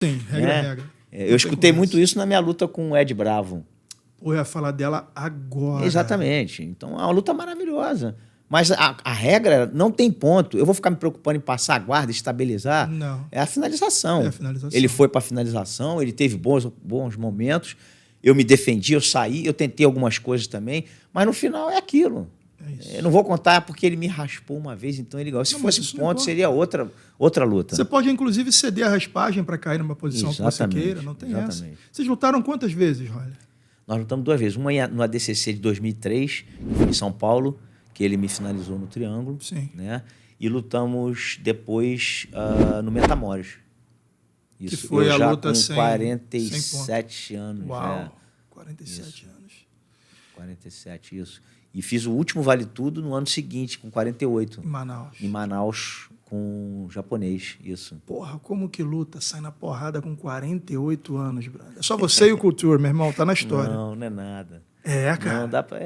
Sim, regra é né? regra. Eu escutei muito isso na minha luta com o Ed Bravo. Eu ia falar dela agora. Exatamente. Então, é uma luta maravilhosa. Mas a regra não tem ponto. Eu vou ficar me preocupando em passar a guarda, estabilizar. Não. É a finalização. É a finalização. Ele foi para a finalização, ele teve bons momentos. Eu me defendi, eu saí, eu tentei algumas coisas também. Mas no final é aquilo. É isso. Eu não vou contar porque ele me raspou uma vez, então ele ganhou. Se fosse ponto, seria outra luta. Você pode, inclusive, ceder a raspagem para cair numa posição que você queira. Não tem essa. Vocês lutaram quantas vezes, Roller? Nós lutamos 2 vezes. Uma no ADCC de 2003, que foi em São Paulo, que ele me finalizou no triângulo. Sim. Né? E lutamos depois no Metamoros. Isso. Que foi eu a já luta com 47 anos. Uau, 47 isso. anos. 47, isso. E fiz o último Vale Tudo no ano seguinte, com 48. Em Manaus. Em Manaus, com um japonês, isso. Porra, como que luta? Sai na porrada com 48 anos, brother. É só você e o Culture, meu irmão, tá na história. Não é nada. É, cara. Não dá pra...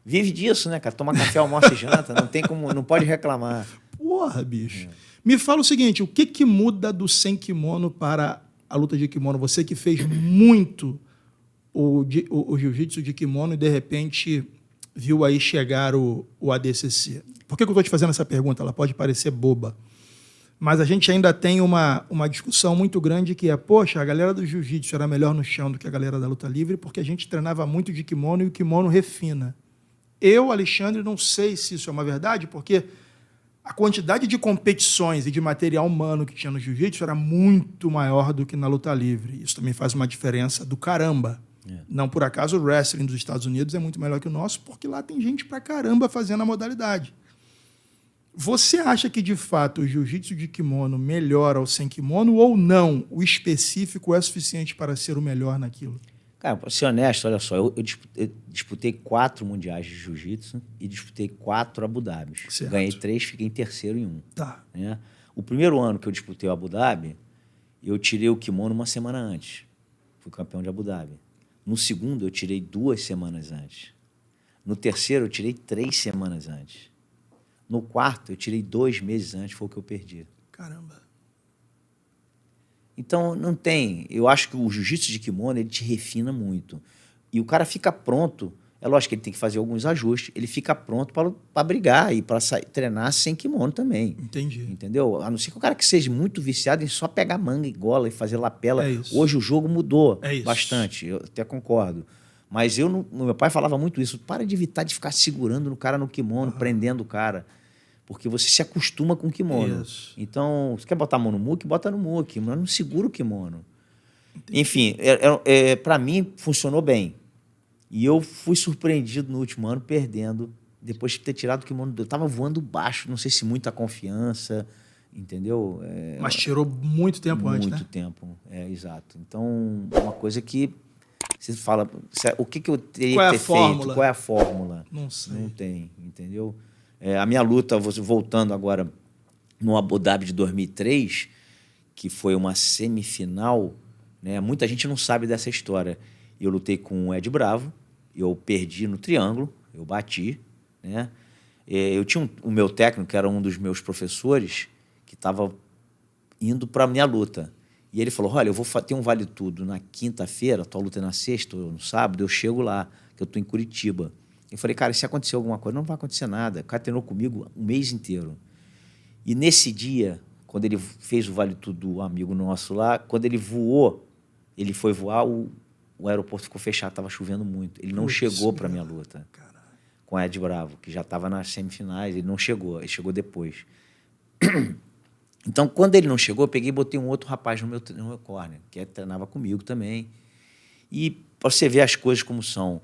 Vive disso, né, cara? Toma café, almoça e janta, não tem como, não pode reclamar. Porra, bicho. Me fala o seguinte, o que muda do sem kimono para a luta de kimono? Você que fez muito o jiu-jitsu de kimono e, de repente, viu aí chegar o ADCC. Por que eu estou te fazendo essa pergunta? Ela pode parecer boba. Mas a gente ainda tem uma discussão muito grande que é, poxa, a galera do jiu-jitsu era melhor no chão do que a galera da luta livre porque a gente treinava muito de kimono e o kimono refina. Eu, Alexandre, não sei se isso é uma verdade, porque a quantidade de competições e de material humano que tinha no jiu-jitsu era muito maior do que na luta livre. Isso também faz uma diferença do caramba. Não por acaso o wrestling dos Estados Unidos é muito melhor que o nosso, porque lá tem gente pra caramba fazendo a modalidade. Você acha que, de fato, o jiu-jitsu de kimono melhora o sem kimono ou não? O específico é suficiente para ser o melhor naquilo? Cara, pra ser honesto, olha só, eu disputei 4 mundiais de jiu-jitsu e disputei 4 Abu Dhabis. Ganhei 3, fiquei em terceiro em 1. Tá. Né? O primeiro ano que eu disputei o Abu Dhabi, eu tirei o kimono uma semana antes. Fui campeão de Abu Dhabi. No segundo, eu tirei 2 semanas antes. No terceiro, eu tirei 3 semanas antes. No quarto, eu tirei 2 meses antes, foi o que eu perdi. Caramba. Então, não tem... Eu acho que o jiu-jitsu de kimono, ele te refina muito. E o cara fica pronto... É lógico que ele tem que fazer alguns ajustes. Ele fica pronto para brigar e para treinar sem kimono também. Entendi. Entendeu? A não ser que o cara que seja muito viciado em só pegar manga e gola e fazer lapela. É isso. Hoje o jogo mudou isso. bastante, eu até concordo. Mas meu pai falava muito isso. Para de evitar de ficar segurando no cara no kimono, prendendo o cara. Porque você se acostuma com o kimono. Isso. Então, você quer botar a mão no muque? Bota no muque, mas não segura o kimono. Entendi. Enfim, para mim funcionou bem. E eu fui surpreendido no último ano perdendo, depois de ter tirado o kimono. Eu estava voando baixo, não sei se muita confiança, entendeu? Mas tirou muito tempo antes, né? Muito tempo, exato. Então, uma coisa que você fala, o que eu teria que ter feito? Qual é a fórmula? Não sei. Não tem, entendeu? A minha luta, voltando agora no Abu Dhabi de 2003, que foi uma semifinal, né? Muita gente não sabe dessa história. Eu lutei com o Ed Bravo, eu perdi no triângulo, eu bati, né? Eu tinha o meu técnico, que era um dos meus professores, que estava indo para a minha luta. E ele falou, olha, eu vou ter um Vale Tudo na quinta-feira, tua luta é na sexta ou no sábado, eu chego lá, que eu estou em Curitiba. Eu falei, cara, se acontecer alguma coisa, não vai acontecer nada. O cara treinou comigo um mês inteiro. E nesse dia, quando ele fez o Vale Tudo, amigo nosso lá, quando ele voou, ele foi voar, o aeroporto ficou fechado, estava chovendo muito. Ele não chegou para a minha luta. Caralho. Com o Ed Bravo, que já estava nas semifinais. Ele não chegou, ele chegou depois. Então, quando ele não chegou, eu peguei e botei um outro rapaz no meu corner, que treinava comigo também. E para você ver as coisas como são,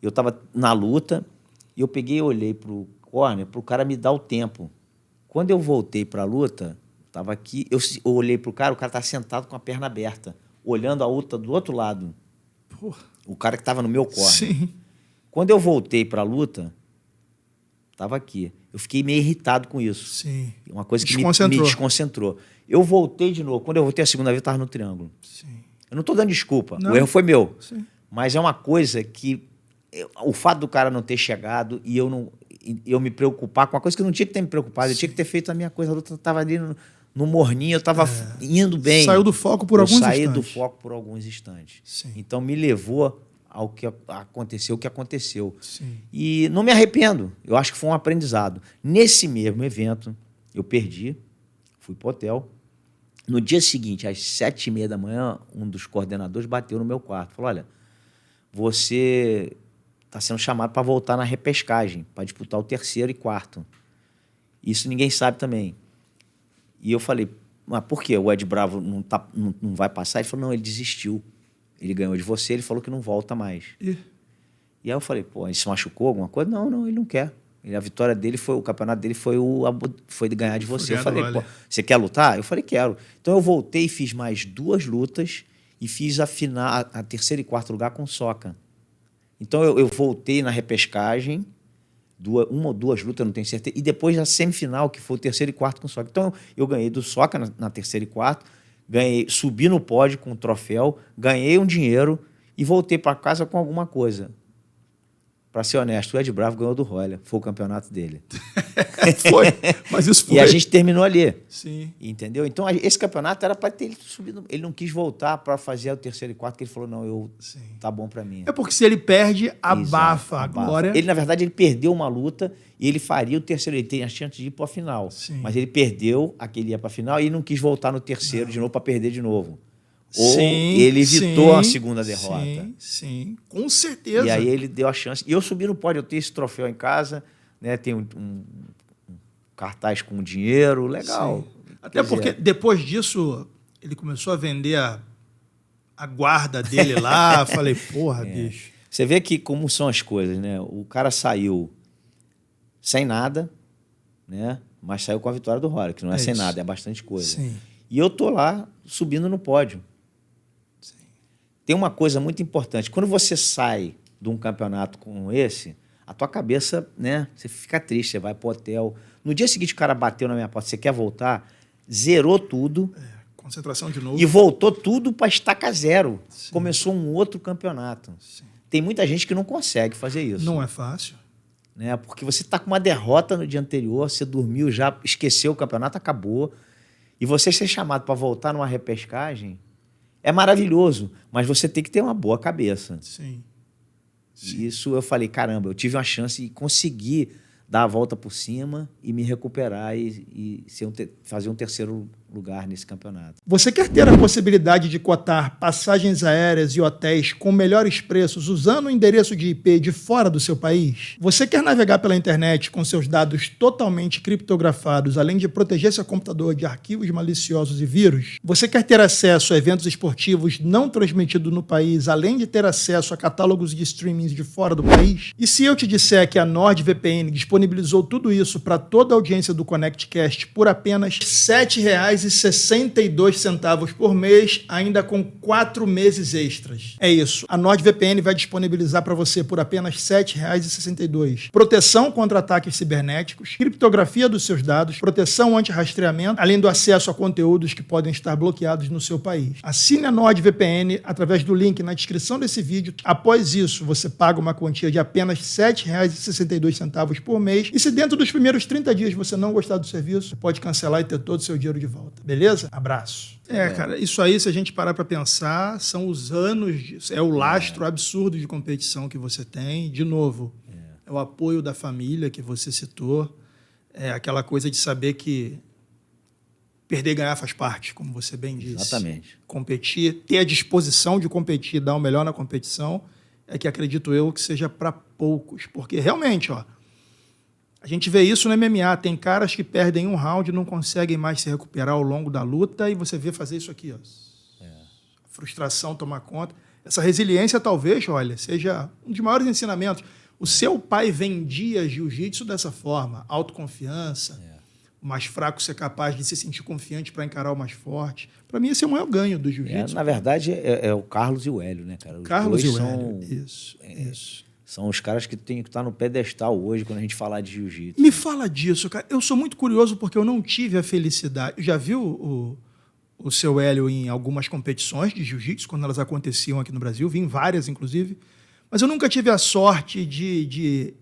eu estava na luta e eu peguei e olhei para o corner para o cara me dar o tempo. Quando eu voltei para a luta, estava aqui, eu olhei para o cara estava sentado com a perna aberta, olhando a luta do outro lado. Porra. O cara que estava no meu corner. Sim. Quando eu voltei para a luta, estava aqui. Eu fiquei meio irritado com isso. Sim. Uma coisa que me desconcentrou. Eu voltei de novo. Quando eu voltei a segunda vez, eu estava no triângulo. Sim. Eu não estou dando desculpa. Não. O erro foi meu. Sim. Mas é uma coisa que... O fato do cara não ter chegado e eu me preocupar com uma coisa que eu não tinha que ter me preocupado. Eu tinha que ter feito a minha coisa. A luta estava ali no morninho eu estava indo bem. Saiu do foco por alguns instantes. Saí do foco por alguns instantes. Sim. Então me levou ao que aconteceu, Sim. E não me arrependo. Eu acho que foi um aprendizado. Nesse mesmo evento, eu perdi, fui pro hotel. No dia seguinte, às 7h30 da manhã, um dos coordenadores bateu no meu quarto. Falou, olha, você está sendo chamado para voltar na repescagem, para disputar o 3º e 4º. Isso ninguém sabe também. E eu falei, mas por quê? O Ed Bravo não vai passar? Ele falou, não, ele desistiu. Ele ganhou de você, ele falou que não volta mais. E aí eu falei, pô, ele se machucou alguma coisa? Não, ele não quer. A vitória dele foi, o campeonato dele foi de ganhar de você. Eu falei, pô, você quer lutar? Eu falei, quero. Então eu voltei e fiz mais 2 lutas e fiz a 3º e 4º lugar com Soca. Então eu voltei na repescagem, uma ou 2 lutas, não tenho certeza, e depois a semifinal, que foi o 3º e 4º com Soca. Então eu ganhei do Soca na 3º e 4º, subi no pódio com o troféu, ganhei um dinheiro e voltei para casa com alguma coisa. Para ser honesto, o Ed Bravo ganhou do Royler. Foi o campeonato dele. Foi, mas isso foi. E a gente terminou ali. Sim. Entendeu? Então, esse campeonato era para ter ele subido. Ele não quis voltar para fazer o 3º e 4º, porque ele falou, não, tá bom para mim. É porque se ele perde, abafa a glória. Ele, na verdade, ele perdeu uma luta e ele faria o 3º. Ele tem a chance de ir para a final. Sim. Mas ele perdeu aquele ia para a final e não quis voltar no 3º de novo para perder de novo. Ou sim, ele evitou a segunda derrota. Sim, com certeza. E aí ele deu a chance. E eu subi no pódio, eu tenho esse troféu em casa, né? Tem um cartaz com dinheiro, legal. Sim. Até porque depois disso ele começou a vender a guarda dele lá. Falei, porra, bicho. Você vê que como são as coisas, né? O cara saiu sem nada, né? Mas saiu com a vitória do Royler, que não é sem nada, é bastante coisa. Sim. E eu tô lá subindo no pódio. Tem uma coisa muito importante. Quando você sai de um campeonato como esse, a tua cabeça, né? Você fica triste, você vai pro hotel. No dia seguinte, o cara bateu na minha porta, você quer voltar? Zerou tudo. Concentração de novo. E voltou tudo para estaca zero. Sim. Começou um outro campeonato. Sim. Tem muita gente que não consegue fazer isso. Não é fácil. Né? Porque você está com uma derrota no dia anterior, você dormiu, já esqueceu o campeonato, acabou. E você ser chamado para voltar numa repescagem é maravilhoso, mas você tem que ter uma boa cabeça. Sim. Isso eu falei, caramba, eu tive uma chance de conseguir dar a volta por cima e me recuperar e fazer um 3º lugar nesse campeonato. Você quer ter a possibilidade de cotar passagens aéreas e hotéis com melhores preços usando o endereço de IP de fora do seu país? Você quer navegar pela internet com seus dados totalmente criptografados, além de proteger seu computador de arquivos maliciosos e vírus? Você quer ter acesso a eventos esportivos não transmitidos no país, além de ter acesso a catálogos de streamings de fora do país? E se eu te disser que a NordVPN disponibilizou tudo isso para toda a audiência do ConnectCast por apenas R$ 7,62 por mês, ainda com 4 meses extras. É isso. A NordVPN vai disponibilizar para você por apenas R$ 7,62. Proteção contra ataques cibernéticos, criptografia dos seus dados, proteção anti-rastreamento, além do acesso a conteúdos que podem estar bloqueados no seu país. Assine a NordVPN através do link na descrição desse vídeo. Após isso, você paga uma quantia de apenas R$ 7,62 por mês. E se dentro dos primeiros 30 dias você não gostar do serviço, você pode cancelar e ter todo o seu dinheiro de volta. Beleza? Abraço. Cara, isso aí, se a gente parar para pensar, são os anos disso. É o lastro absurdo de competição que você tem. De novo, é o apoio da família que você citou. É aquela coisa de saber que perder e ganhar faz parte, como você bem disse. Exatamente. Competir, ter a disposição de competir, dar o melhor na competição, é que acredito eu que seja para poucos. Porque realmente, a gente vê isso no MMA. Tem caras que perdem um round e não conseguem mais se recuperar ao longo da luta, e você vê fazer isso aqui. A frustração tomar conta. Essa resiliência, talvez, olha, seja um dos maiores ensinamentos. O seu pai vendia jiu-jitsu dessa forma. Autoconfiança. O mais fraco ser capaz de se sentir confiante para encarar o mais forte. Para mim, esse é o maior ganho do jiu-jitsu. Na verdade, é o Carlos e o Hélio, né, cara? Os Carlos e o Hélio. Isso. São os caras que têm que estar no pedestal hoje quando a gente falar de jiu-jitsu. Me fala disso, cara. Eu sou muito curioso porque eu não tive a felicidade. Já viu o seu Hélio em algumas competições de jiu-jitsu, quando elas aconteciam aqui no Brasil? Vi em várias, inclusive. Mas eu nunca tive a sorte de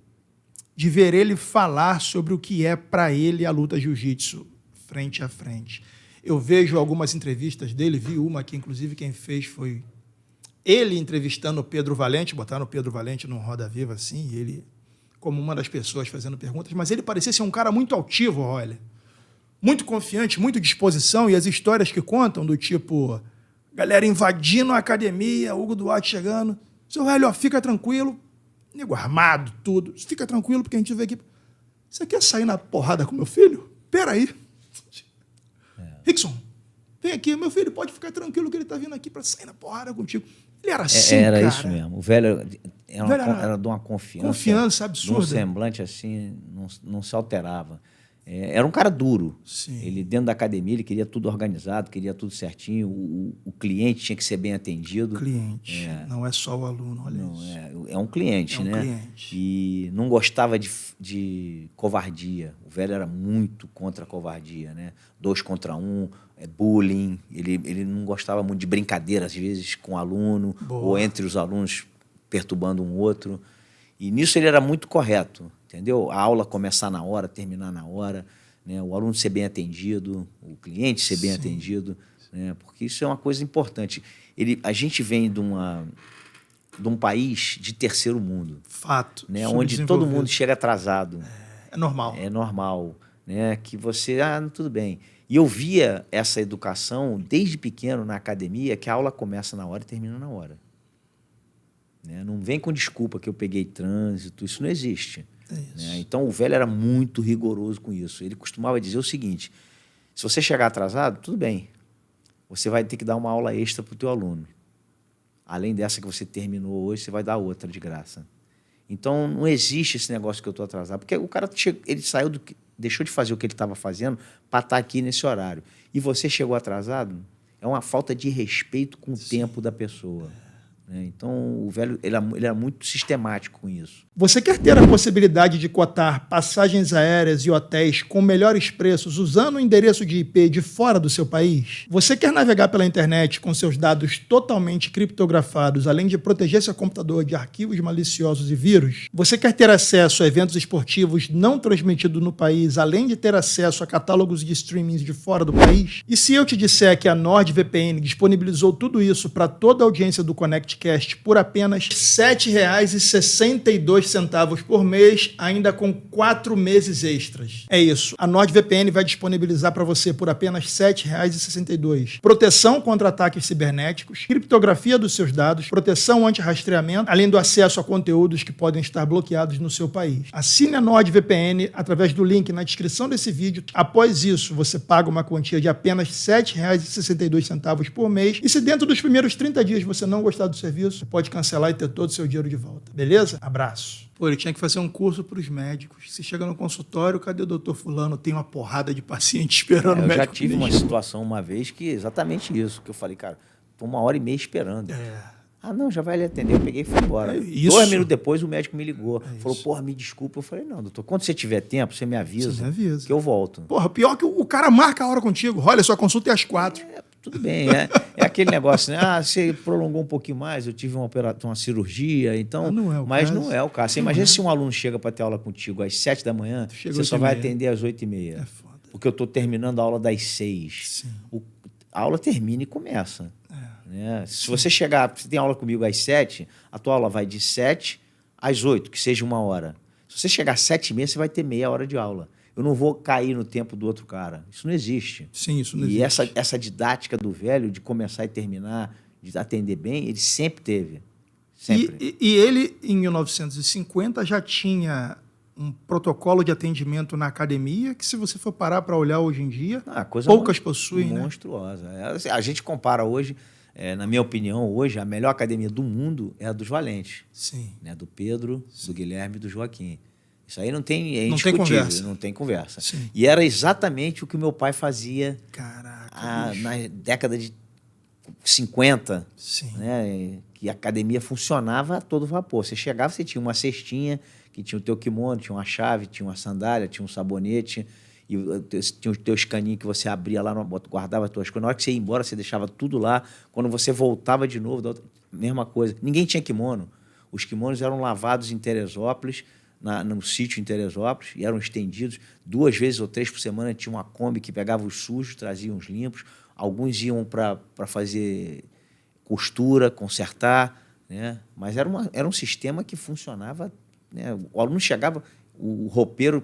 ver ele falar sobre o que é para ele a luta jiu-jitsu frente a frente. Eu vejo algumas entrevistas dele, vi uma que, inclusive, quem fez foi ele entrevistando o Pedro Valente, botaram o Pedro Valente num Roda Viva, assim, e ele, como uma das pessoas fazendo perguntas, mas ele parecia ser um cara muito altivo, olha, muito confiante, muito disposição, e as histórias que contam do tipo, galera invadindo a academia, Hugo Duarte chegando, seu velho, ó, fica tranquilo, nego armado, tudo, fica tranquilo porque a gente veio aqui. Você quer sair na porrada com meu filho? Peraí. Rickson, vem aqui, meu filho, pode ficar tranquilo que ele tá vindo aqui para sair na porrada contigo. Ele era assim, era cara. Isso mesmo. O velho era de uma confiança. Confiança absurda. Um semblante assim, não se alterava. Era um cara duro. Sim. Ele, dentro da academia, ele queria tudo organizado, queria tudo certinho. O cliente tinha que ser bem atendido. Cliente, não é só o aluno, olha não, isso. É um cliente, né? Cliente. E não gostava de covardia. O velho era muito contra a covardia, né? 2 contra 1, bullying. Ele não gostava muito de brincadeira, às vezes, com o aluno, ou entre os alunos perturbando um outro. E nisso ele era muito correto, entendeu? A aula começar na hora, terminar na hora, né? O aluno ser bem atendido, o cliente ser bem atendido, né? Porque isso é uma coisa importante. A gente vem de um país de terceiro mundo. Fato. Né? Onde todo mundo chega atrasado. É normal. É normal. Né? Que você, tudo bem. E eu via essa educação desde pequeno na academia, que a aula começa na hora e termina na hora. Né? Não vem com desculpa que eu peguei trânsito, isso não existe. Né? Então, o velho era muito rigoroso com isso. Ele costumava dizer o seguinte, se você chegar atrasado, tudo bem, você vai ter que dar uma aula extra para o teu aluno. Além dessa que você terminou hoje, você vai dar outra de graça. Então, não existe esse negócio que eu estou atrasado, porque o cara ele saiu deixou de fazer o que ele estava fazendo para estar aqui nesse horário. E você chegou atrasado, é uma falta de respeito com o tempo da pessoa. Então, o velho ele era muito sistemático com isso. Você quer ter a possibilidade de cotar passagens aéreas e hotéis com melhores preços usando o endereço de IP de fora do seu país? Você quer navegar pela internet com seus dados totalmente criptografados, além de proteger seu computador de arquivos maliciosos e vírus? Você quer ter acesso a eventos esportivos não transmitidos no país, além de ter acesso a catálogos de streamings de fora do país? E se eu te disser que a NordVPN disponibilizou tudo isso para toda a audiência do ConnectCast por apenas R$ 7,62 por mês, ainda com 4 meses extras. É isso. A NordVPN vai disponibilizar para você por apenas R$ 7,62. Proteção contra ataques cibernéticos, criptografia dos seus dados, proteção anti-rastreamento, além do acesso a conteúdos que podem estar bloqueados no seu país. Assine a NordVPN através do link na descrição desse vídeo. Após isso, você paga uma quantia de apenas R$ 7,62 por mês. E se dentro dos primeiros 30 dias você não gostar do serviço, você pode cancelar e ter todo o seu dinheiro de volta. Beleza? Abraço. Pô, ele tinha que fazer um curso para os médicos. Você chega no consultório, cadê o doutor fulano? Tem uma porrada de paciente esperando o médico. Eu já tive uma situação uma vez que exatamente isso, que eu falei, cara, tô 1h30 esperando. Não, já vai lhe atender. Eu peguei e fui embora. 2 minutos depois, o médico me ligou. Falou, porra, me desculpa. Eu falei, não, doutor, quando você tiver tempo, você me avisa, que eu volto. Porra, pior que o cara marca a hora contigo. Olha, sua consulta é às 4. Tudo bem, é aquele negócio, né? Você prolongou um pouquinho mais, eu tive uma cirurgia, então... Mas não é o caso. Você imagina se um aluno chega para ter aula contigo às 7 da manhã, você só vai atender às 8h30. É foda. Porque eu estou terminando a aula das 6. A aula termina e começa. Né? Se você tem aula comigo às 7, a tua aula vai de 7 às 8, que seja 1 hora. Se você chegar às 7h30, você vai ter meia hora de aula. Eu não vou cair no tempo do outro cara. Isso não existe. Sim, isso não existe. E essa didática do velho, de começar e terminar, de atender bem, ele sempre teve. Sempre. E ele, em 1950, já tinha um protocolo de atendimento na academia que, se você for parar para olhar hoje em dia, poucas possuem. Monstruosa. Né? A gente compara hoje, na minha opinião, hoje, a melhor academia do mundo é a dos Valentes. Sim. Né? Do Pedro, do Guilherme e do Joaquim. Isso aí não tem não tem conversa. Sim. E era exatamente o que o meu pai fazia na década de 50, né? Que a academia funcionava a todo vapor. Você chegava, você tinha uma cestinha, que tinha o teu kimono, tinha uma chave, tinha uma sandália, tinha um sabonete, e tinha os teus caninhos que você abria lá, guardava as tuas coisas. Na hora que você ia embora, você deixava tudo lá. Quando você voltava de novo, mesma coisa. Ninguém tinha kimono. Os kimonos eram lavados em Teresópolis, no sítio em Teresópolis, e eram estendidos. 2 vezes ou 3 por semana tinha uma Kombi que pegava os sujos, trazia os limpos. Alguns iam para fazer costura, consertar, né? Mas era um sistema que funcionava, né? O aluno chegava, o roupeiro,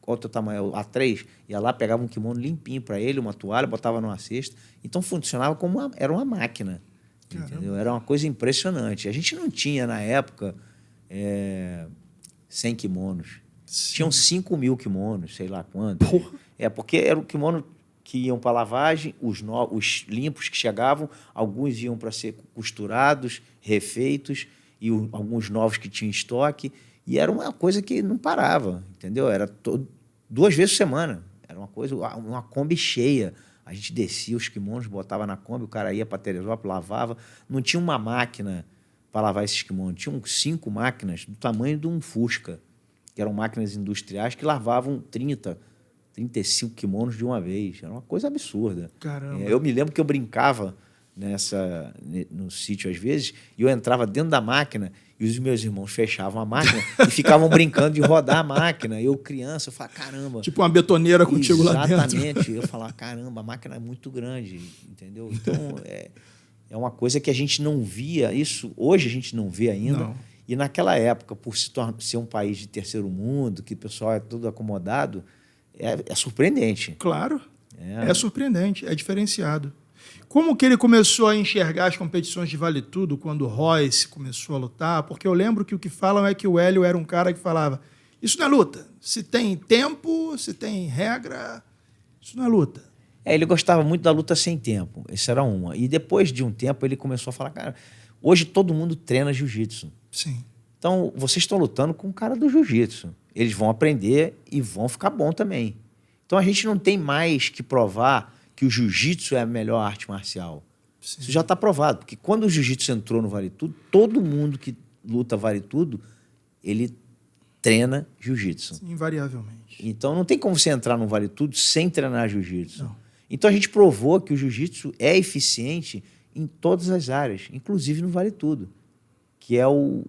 qual o teu tamanho? A3, ia lá, pegava um kimono limpinho para ele, uma toalha, botava numa cesta. Então funcionava como era uma máquina. Entendeu? Era uma coisa impressionante. A gente não tinha, na época, 100 kimonos. Sim. Tinham 5.000 kimonos, sei lá quanto. Porra. Porque era o kimono que iam para lavagem, os limpos que chegavam, alguns iam para ser costurados, refeitos, e alguns novos que tinham estoque. E era uma coisa que não parava, entendeu? Era 2 vezes por semana. Era uma Kombi cheia. A gente descia os kimonos, botava na Kombi, o cara ia para Teresópolis, lavava. Não tinha uma máquina para lavar esses kimonos. Tinham 5 máquinas do tamanho de um Fusca, que eram máquinas industriais que lavavam 35 kimonos de uma vez. Era uma coisa absurda. Caramba. Eu me lembro que eu brincava no sítio às vezes, e eu entrava dentro da máquina e os meus irmãos fechavam a máquina e ficavam brincando de rodar a máquina. Eu, criança, eu falava, caramba... Tipo uma betoneira contigo lá dentro. Exatamente. Eu falava, caramba, a máquina é muito grande, entendeu? Então, é uma coisa que a gente não via. Isso hoje a gente não vê ainda. Não. E naquela época, por ser um país de terceiro mundo, que o pessoal é todo acomodado, é surpreendente. Claro, é surpreendente, é diferenciado. Como que ele começou a enxergar as competições de Vale Tudo quando o Royce começou a lutar? Porque eu lembro que o que falam é que o Hélio era um cara que falava, isso não é luta. Se tem tempo, se tem regra, isso não é luta. Ele gostava muito da luta sem tempo. Essa era uma. E depois de um tempo ele começou a falar, cara, hoje todo mundo treina jiu-jitsu. Sim. Então, vocês estão lutando com o cara do jiu-jitsu. Eles vão aprender e vão ficar bom também. Então, a gente não tem mais que provar que o jiu-jitsu é a melhor arte marcial. Sim. Isso já está provado. Porque quando o jiu-jitsu entrou no Vale Tudo, todo mundo que luta Vale Tudo, ele treina jiu-jitsu. Invariavelmente. Então, não tem como você entrar no Vale Tudo sem treinar jiu-jitsu. Então, a gente provou que o jiu-jitsu é eficiente em todas as áreas, inclusive no Vale Tudo, que é o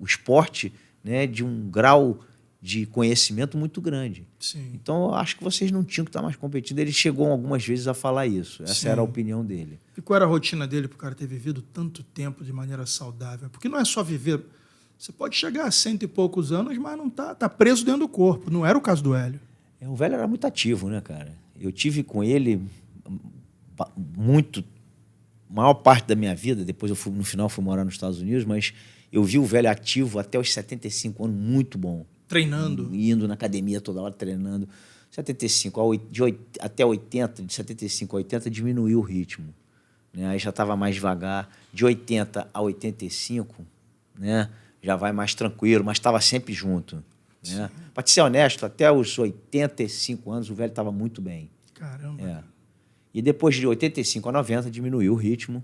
esporte, né, de um grau de conhecimento muito grande. Sim. Então, eu acho que vocês não tinham que estar mais competindo. Ele chegou algumas vezes a falar isso. Essa Sim. era a opinião dele. E qual era a rotina dele para o cara ter vivido tanto tempo de maneira saudável? Porque não é só viver... Você pode chegar a 100 e poucos anos, mas não tá preso dentro do corpo. Não era o caso do Hélio. O velho era muito ativo, né, cara? Eu tive com ele muito... maior parte da minha vida, depois no final fui morar nos Estados Unidos, mas eu vi o velho ativo até os 75 anos, muito bom. Treinando. Indo na academia toda hora, treinando. 75, até 80, de 75 a 80, diminuiu o ritmo. Né? Aí já estava mais devagar. De 80 a 85, né? Já vai mais tranquilo, mas estava sempre junto. Né? Para te ser honesto, até os 85 anos, o velho estava muito bem. Caramba. E depois de 85 a 90, diminuiu o ritmo.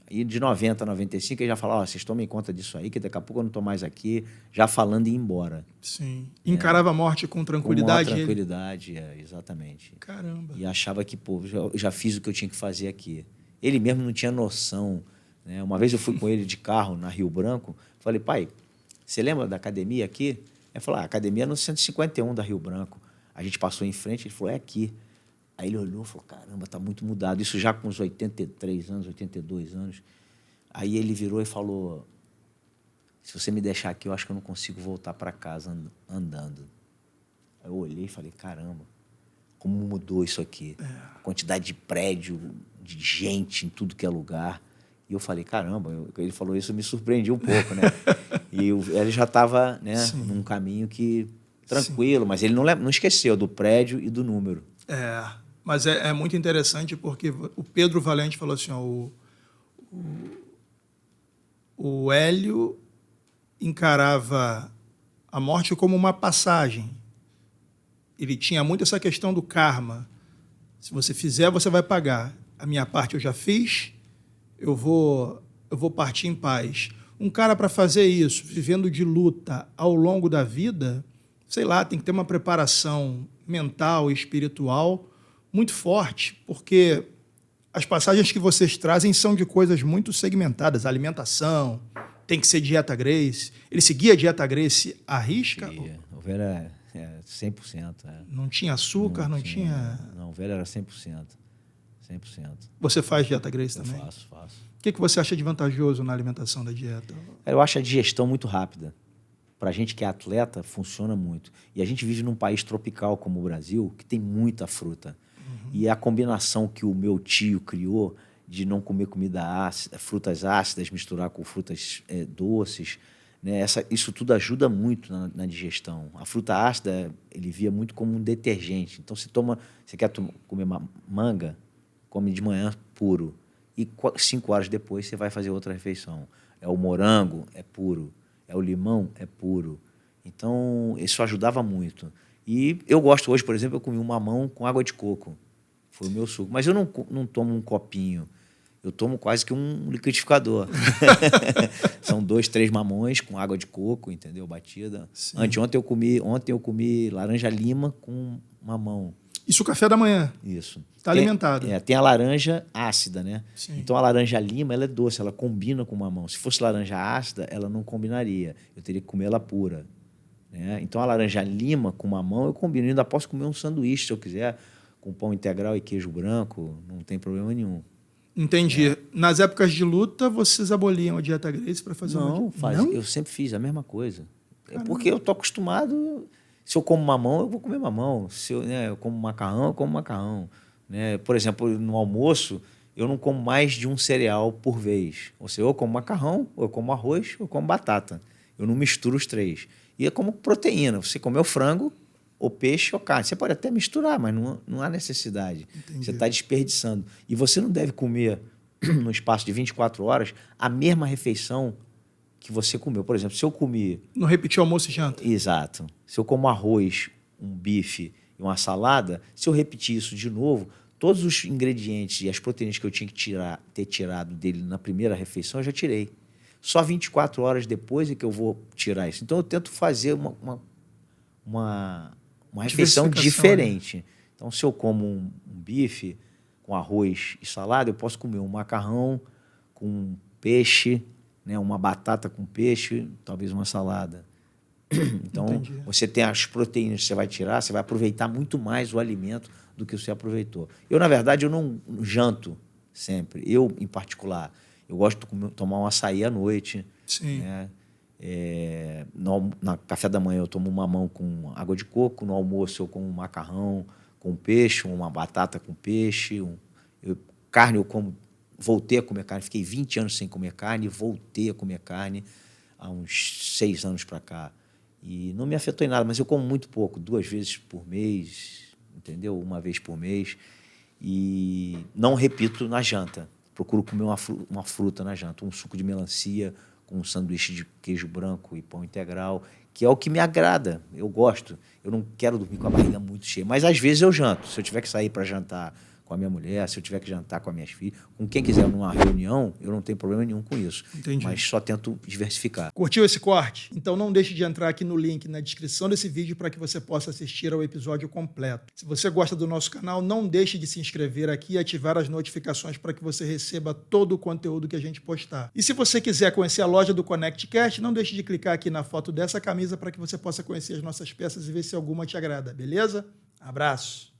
E de 90 a 95, ele já falava, vocês tomem conta disso aí, que daqui a pouco eu não estou mais aqui, já falando em ir embora. Sim. Encarava a morte com tranquilidade? Com tranquilidade, exatamente. Caramba. E achava que, pô, já fiz o que eu tinha que fazer aqui. Ele mesmo não tinha noção. Né? Uma vez eu fui com ele de carro na Rio Branco, falei, pai, você lembra da academia aqui? Ele falou, a academia é no 151 da Rio Branco. A gente passou em frente, ele falou, é aqui. Aí ele olhou e falou, caramba, está muito mudado. Isso já com uns 83 anos, 82 anos. Aí ele virou e falou, se você me deixar aqui, eu acho que eu não consigo voltar para casa andando. Aí eu olhei e falei, caramba, como mudou isso aqui. A quantidade de prédio, de gente em tudo que é lugar. E eu falei, caramba, ele falou isso, me surpreendi um pouco, né? E ele já estava, né, num caminho que tranquilo, mas ele não esqueceu do prédio e do número. Mas é muito interessante porque o Pedro Valente falou assim, ó, o Hélio encarava a morte como uma passagem. Ele tinha muito essa questão do karma. Se você fizer, você vai pagar. A minha parte eu já fiz, eu vou partir em paz. Um cara, para fazer isso, vivendo de luta ao longo da vida, sei lá, tem que ter uma preparação mental e espiritual muito forte, porque as passagens que vocês trazem são de coisas muito segmentadas, alimentação, tem que ser dieta Grace. Ele seguia a dieta Grace à risca? O velho é 100%. Não tinha açúcar, não tinha... Não, o velho era 100%. 100%. Você faz dieta Grace também? Eu faço. O que você acha de vantajoso na alimentação da dieta? Eu acho a digestão muito rápida. Para a gente que é atleta, funciona muito. E a gente vive num país tropical como o Brasil, que tem muita fruta. E a combinação que o meu tio criou de não comer comida ácida, frutas ácidas, misturar com frutas doces, né? Isso tudo ajuda muito na digestão. A fruta ácida, ele via muito como um detergente. Então, você quer comer manga, come de manhã puro. E 5 horas depois você vai fazer outra refeição. O morango é puro. O limão é puro. Então, isso ajudava muito. E eu gosto hoje, por exemplo, eu comi um mamão com água de coco. Foi o meu suco. Mas eu não tomo um copinho. Eu tomo quase que um liquidificador. São 2, 3 mamões com água de coco, entendeu? Batida. Ontem eu comi laranja lima com mamão. Isso o café da manhã? Isso. Está alimentado. Tem a laranja ácida, né? Sim. Então a laranja lima ela é doce, ela combina com o mamão. Se fosse laranja ácida, ela não combinaria. Eu teria que comer ela pura. Né? Então a laranja lima com mamão eu combino. Eu ainda posso comer um sanduíche se eu quiser, com pão integral e queijo branco, não tem problema nenhum. Entendi. Nas épocas de luta, vocês aboliam a dieta Grace para fazer Não, eu sempre fiz a mesma coisa. Porque eu tô acostumado. Se eu como mamão, eu vou comer mamão. Se eu como macarrão, eu como macarrão. Né? Por exemplo, no almoço, eu não como mais de um cereal por vez. Ou seja, eu como macarrão, ou eu como arroz, ou eu como batata. Eu não misturo os 3. E é como proteína. Você comeu frango, ou peixe, ou carne. Você pode até misturar, mas não há necessidade. Entendi. Você está desperdiçando. E você não deve comer, no espaço de 24 horas, a mesma refeição que você comeu. Por exemplo, se eu comi... Não repetir almoço e janta? Exato. Se eu como arroz, um bife e uma salada, se eu repetir isso de novo, todos os ingredientes e as proteínas que eu tinha que ter tirado dele na primeira refeição, eu já tirei. Só 24 horas depois é que eu vou tirar isso. Então, eu tento fazer uma refeição diferente. Né? Então, se eu como um bife com arroz e salada, eu posso comer um macarrão com peixe, né, uma batata com peixe, talvez uma salada. Então, entendi. Você tem as proteínas que você vai tirar, você vai aproveitar muito mais o alimento do que você aproveitou. Eu, na verdade, eu não janto sempre. Eu, em particular, eu gosto de tomar um açaí à noite. Sim. Né? No café da manhã eu tomo um mamão com água de coco, no almoço eu como um macarrão com peixe, uma batata com peixe, carne eu como. Voltei a comer carne, fiquei 20 anos sem comer carne, voltei a comer carne há uns 6 anos para cá. E não me afetou em nada, mas eu como muito pouco, 2 vezes por mês, entendeu? 1 vez por mês. E não repito na janta. Procuro comer uma fruta na janta, um suco de melancia com um sanduíche de queijo branco e pão integral, que é o que me agrada, eu gosto. Eu não quero dormir com a barriga muito cheia, mas às vezes eu janto. Se eu tiver que sair para jantar com a minha mulher, se eu tiver que jantar com as minhas filhas, com quem quiser numa reunião, eu não tenho problema nenhum com isso. Entendi. Mas só tento diversificar. Curtiu esse corte? Então não deixe de entrar aqui no link na descrição desse vídeo para que você possa assistir ao episódio completo. Se você gosta do nosso canal, não deixe de se inscrever aqui e ativar as notificações para que você receba todo o conteúdo que a gente postar. E se você quiser conhecer a loja do ConnectCast, não deixe de clicar aqui na foto dessa camisa para que você possa conhecer as nossas peças e ver se alguma te agrada, beleza? Abraço!